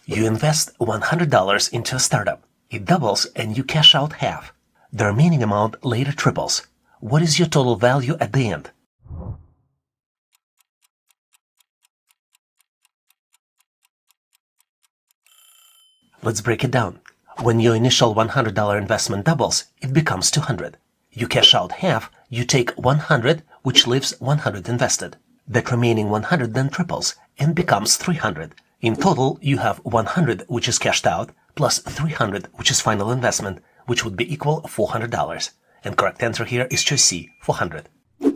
You invest $100 into a startup. It doubles and you cash out half. The remaining amount later triples. What is your total value at the end? Let's break it down. When your initial $100 investment doubles, it becomes $200. You cash out half, you take $100, which leaves $100 invested. That remaining $100 then triples and becomes $300. In total, you have $100, which is cashed out, plus $300, which is final investment, which would be equal $400. And correct answer here is choice C, 400.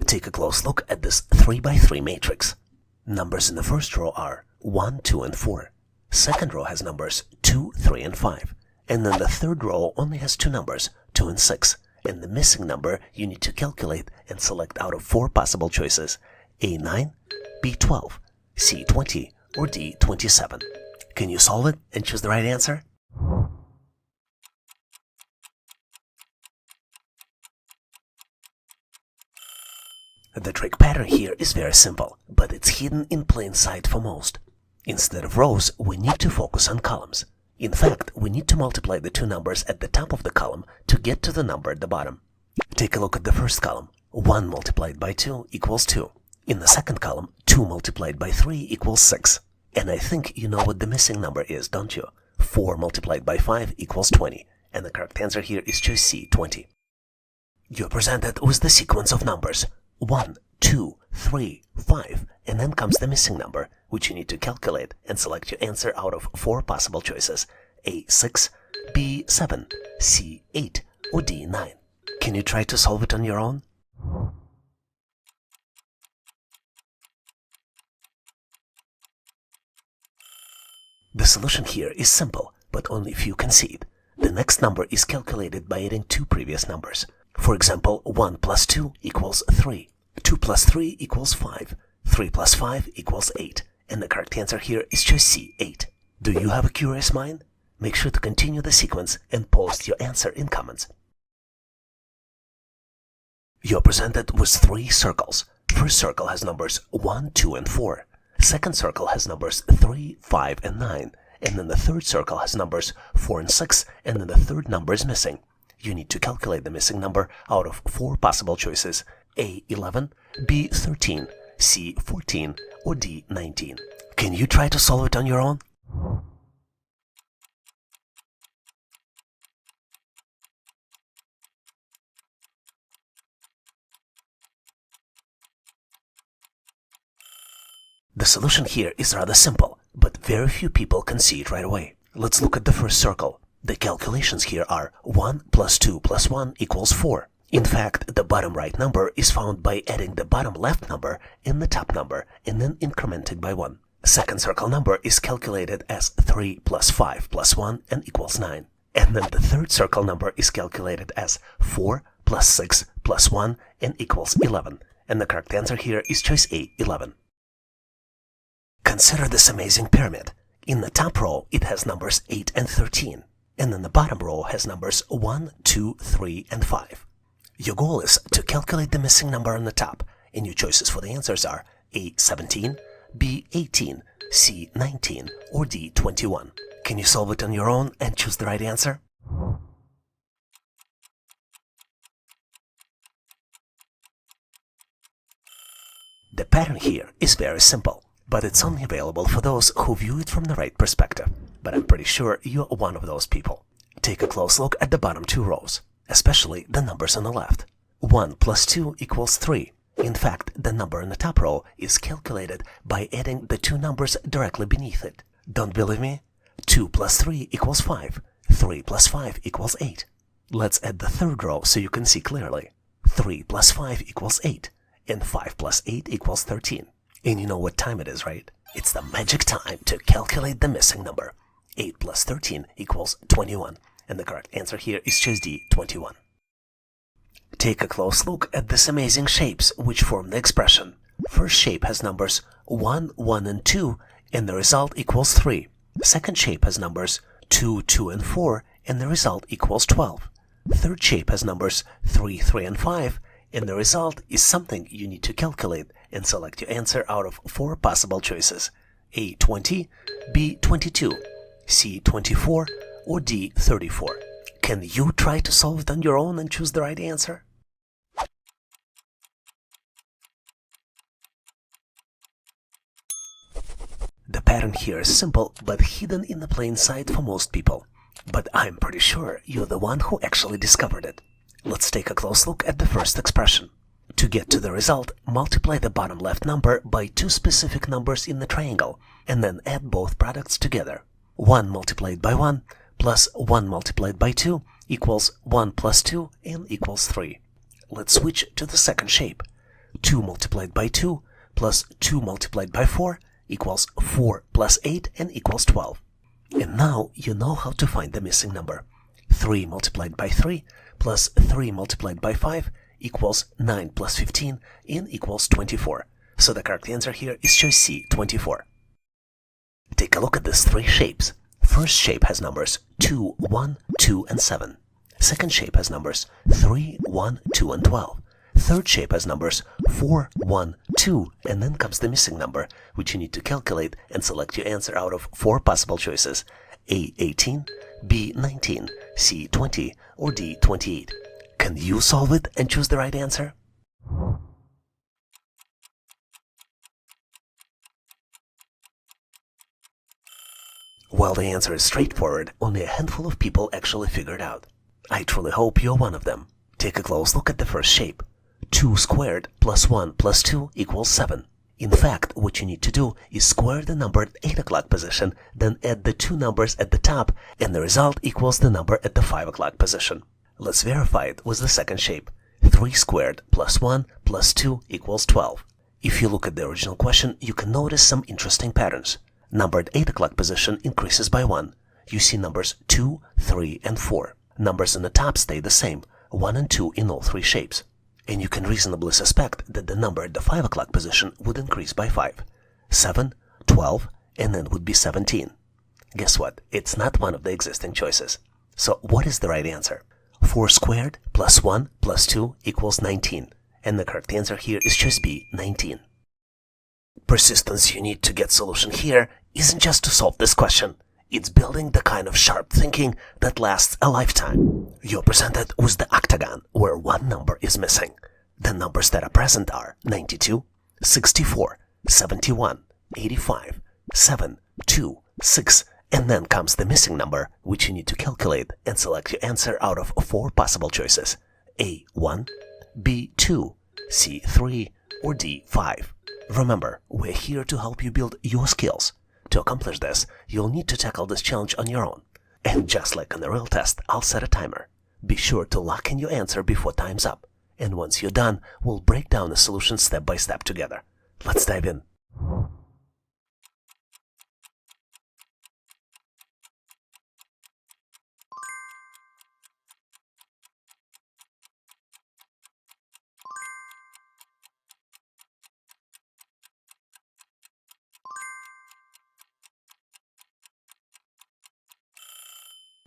Take a close look at this 3x3 matrix. Numbers in the first row are 1, 2, and 4. Second row has numbers 2, 3, and 5. And then the third row only has two numbers, 2 and 6. And the missing number you need to calculate and select out of four possible choices: A9, B12, C20, or D27. Can you solve it and choose the right answer? The trick pattern here is very simple, but it's hidden in plain sight for most. Instead of rows, we need to focus on columns. In fact, we need to multiply the two numbers at the top of the column to get to the number at the bottom. Take a look at the first column. 1 multiplied by 2 equals 2. In the second column, 2 multiplied by 3 equals 6. And I think you know what the missing number is, don't you? 4 multiplied by 5 equals 20. And the correct answer here is choice C, 20. You're presented with the sequence of numbers 1, 2, 3, 5, and then comes the missing number, which you need to calculate and select your answer out of four possible choices: A6, B7, C8, or D9. Can you try to solve it on your own? The solution here is simple, but only few can see it. The next number is calculated by adding two previous numbers. For example, 1 plus 2 equals 3. 2 plus 3 equals 5. 3 plus 5 equals 8. And the correct answer here is choice C, 8. Do you have a curious mind? Make sure to continue the sequence and post your answer in comments. You're presented with three circles. First circle has numbers 1, 2, and 4. Second circle has numbers 3, 5, and 9. And then the third circle has numbers 4 and 6, and then the third number is missing. You need to calculate the missing number out of four possible choices: A11, B13, C14, or D19. Can you try to solve it on your own? The solution here is rather simple, but very few people can see it right away. Let's look at the first circle. The calculations here are 1 plus 2 plus 1 equals 4. In fact, the bottom right number is found by adding the bottom left number and the top number, and then incremented by 1. Second circle number is calculated as 3 plus 5 plus 1 and equals 9. And then the third circle number is calculated as 4 plus 6 plus 1 and equals 11. And the correct answer here is choice A, 11. Consider this amazing pyramid. In the top row, it has numbers 8 and 13. And then the bottom row has numbers 1, 2, 3, and 5. Your goal is to calculate the missing number on the top, and your choices for the answers are A17, B18, C19, or D21. Can you solve it on your own and choose the right answer? The pattern here is very simple, but it's only available for those who view it from the right perspective. But I'm pretty sure you're one of those people. Take a close look at the bottom two rows, especially the numbers on the left. 1 plus 2 equals 3. In fact, the number in the top row is calculated by adding the two numbers directly beneath it. Don't believe me? 2 plus 3 equals 5. 3 plus 5 equals 8. Let's add the third row so you can see clearly. 3 plus 5 equals 8. And 5 plus 8 equals 13. And you know what time it is, right? It's the magic time to calculate the missing number. 8 plus 13 equals 21. And the correct answer here is choice D, 21. Take a close look at these amazing shapes which form the expression. First shape has numbers 1, 1, and 2, and the result equals 3. Second shape has numbers 2, 2, and 4, and the result equals 12. Third shape has numbers 3, 3, and 5, and the result is something you need to calculate and select your answer out of four possible choices: A20, B22, C, 24, or D, 34? Can you try to solve it on your own and choose the right answer? The pattern here is simple but hidden in the plain sight for most people. But I'm pretty sure you're the one who actually discovered it. Let's take a close look at the first expression. To get to the result, multiply the bottom left number by two specific numbers in the triangle and then add both products together. 1 multiplied by 1 plus 1 multiplied by 2 equals 1 plus 2 and equals 3. Let's switch to the second shape. 2 multiplied by 2 plus 2 multiplied by 4 equals 4 plus 8 and equals 12. And now you know how to find the missing number. 3 multiplied by 3 plus 3 multiplied by 5 equals 9 plus 15 and equals 24. So the correct answer here is choice C, 24. Take a look at these three shapes. First shape has numbers 2, 1, 2, and 7. Second shape has numbers 3, 1, 2, and 12. Third shape has numbers 4, 1, 2, and then comes the missing number, which you need to calculate and select your answer out of 4 possible choices: A, 18, B, 19, C, 20, or D, 28. Can you solve it and choose the right answer? While the answer is straightforward, only a handful of people actually figure it out. I truly hope you're one of them. Take a close look at the first shape. 2 squared plus 1 plus 2 equals 7. In fact, what you need to do is square the number at 8 o'clock position, then add the two numbers at the top, and the result equals the number at the 5 o'clock position. Let's verify it with the second shape. 3 squared plus 1 plus 2 equals 12. If you look at the original question, you can notice some interesting patterns. Number at 8 o'clock position increases by 1. You see numbers 2, 3, and 4. Numbers on the top stay the same, 1 and 2 in all three shapes. And you can reasonably suspect that the number at the 5 o'clock position would increase by 5. 7, 12, and then would be 17. Guess what? It's not one of the existing choices. So what is the right answer? 4 squared plus 1 plus 2 equals 19. And the correct answer here is choice B, 19. Persistence you need to get solution here isn't just to solve this question. It's building the kind of sharp thinking that lasts a lifetime. You're presented with the octagon where one number is missing. The numbers that are present are 92, 64, 71, 85, 7, 2, 6, and then comes the missing number, which you need to calculate and select your answer out of 4 possible choices: A, 1, B, 2, C, 3, or D, 5. Remember, we're here to help you build your skills. To accomplish this, you'll need to tackle this challenge on your own. And just like on the real test, I'll set a timer. Be sure to lock in your answer before time's up. And once you're done, we'll break down the solution step by step together. Let's dive in.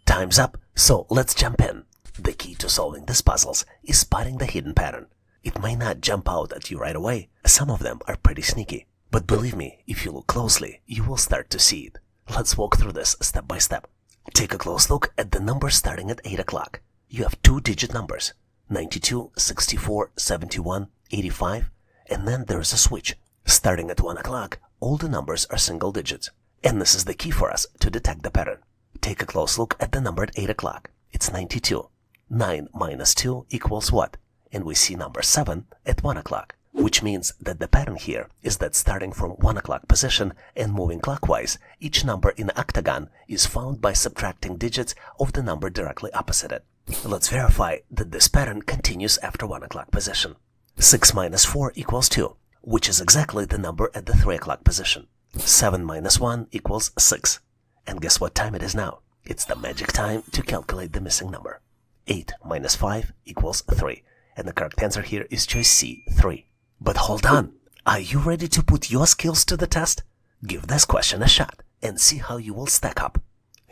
Time's up, so let's jump in. The key to solving these puzzles is spotting the hidden pattern. It may not jump out at you right away. Some of them are pretty sneaky. But believe me, if you look closely, you will start to see it. Let's walk through this step by step. Take a close look at the numbers starting at 8 o'clock. You have 2-digit numbers: 92, 64, 71, 85, and then there's a switch. Starting at 1 o'clock, all the numbers are single digits. And this is the key for us to detect the pattern. Take a close look at the number at 8 o'clock. It's 92. 9 minus 2 equals what? And we see number 7 at 1 o'clock. Which means that the pattern here is that starting from 1 o'clock position and moving clockwise, each number in the octagon is found by subtracting digits of the number directly opposite it. Let's verify that this pattern continues after 1 o'clock position. 6 minus 4 equals 2, which is exactly the number at the 3 o'clock position. 7 minus 1 equals 6. And guess what time it is now? It's the magic time to calculate the missing number. 8 minus 5 equals 3. And the correct answer here is choice C, 3. But hold on! Are you ready to put your skills to the test? Give this question a shot and see how you will stack up.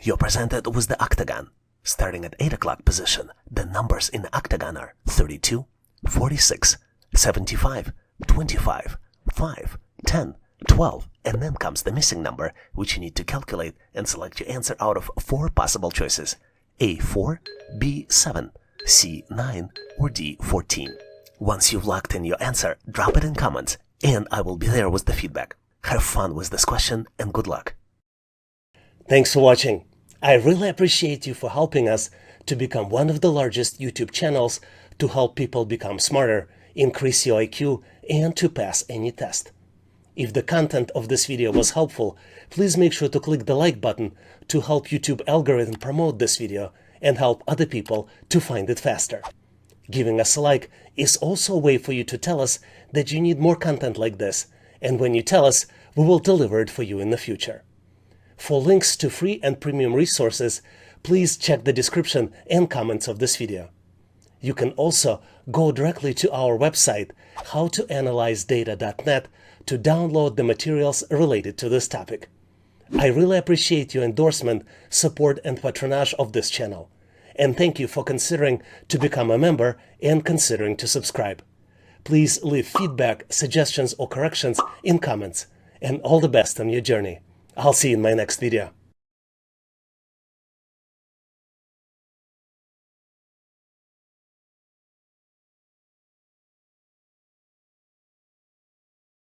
You're presented with the octagon. Starting at 8 o'clock position, the numbers in the octagon are 32, 46, 75, 25, 5, 10, 12, and then comes the missing number, which you need to calculate and select your answer out of 4 possible choices: A4, B7, C9, or D14. Once you've locked in your answer, drop it in comments, and I will be there with the feedback. Have fun with this question, and good luck. Thanks for watching. I really appreciate you for helping us to become one of the largest YouTube channels to help people become smarter, increase your IQ, and to pass any test. If the content of this video was helpful, please make sure to click the like button to help YouTube algorithm promote this video and help other people to find it faster. Giving us a like is also a way for you to tell us that you need more content like this, and when you tell us, we will deliver it for you in the future. For links to free and premium resources, please check the description and comments of this video. You can also go directly to our website, howtoanalyzedata.net, to download the materials related to this topic. I really appreciate your endorsement, support, and patronage of this channel. And thank you for considering to become a member and considering to subscribe. Please leave feedback, suggestions, or corrections in comments. And all the best on your journey. I'll see you in my next video.